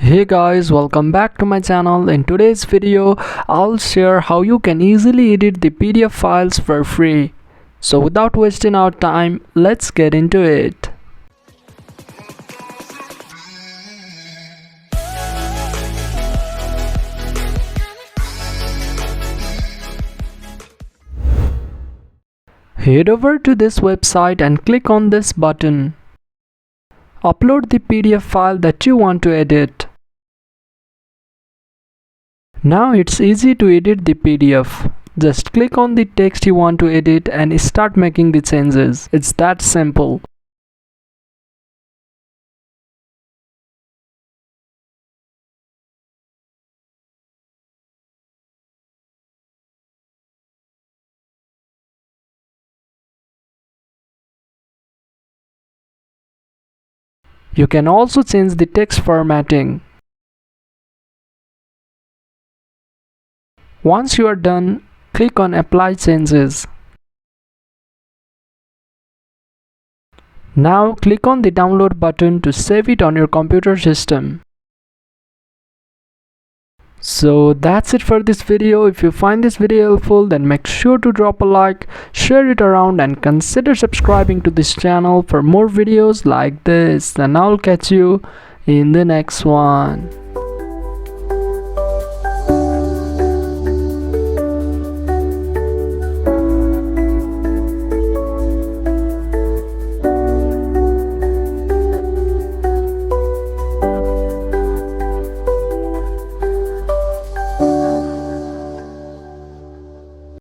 Hey guys, welcome back to my channel. In today's video I'll share how you can easily edit the PDF files for free. So without wasting our time, let's get into it. Head over to this website and click on this button. Upload the PDF file that you want to edit. Now it's easy to edit the PDF. Just click on the text you want to edit and start making the changes. It's that simple. You can also change the text formatting. Once you are done, click on Apply Changes. Now click on the download button to save it on your computer system. So that's it for this video. If you find this video helpful, then make sure to drop a like, share it around, and consider subscribing to this channel for more videos like this. And I'll catch you in the next one.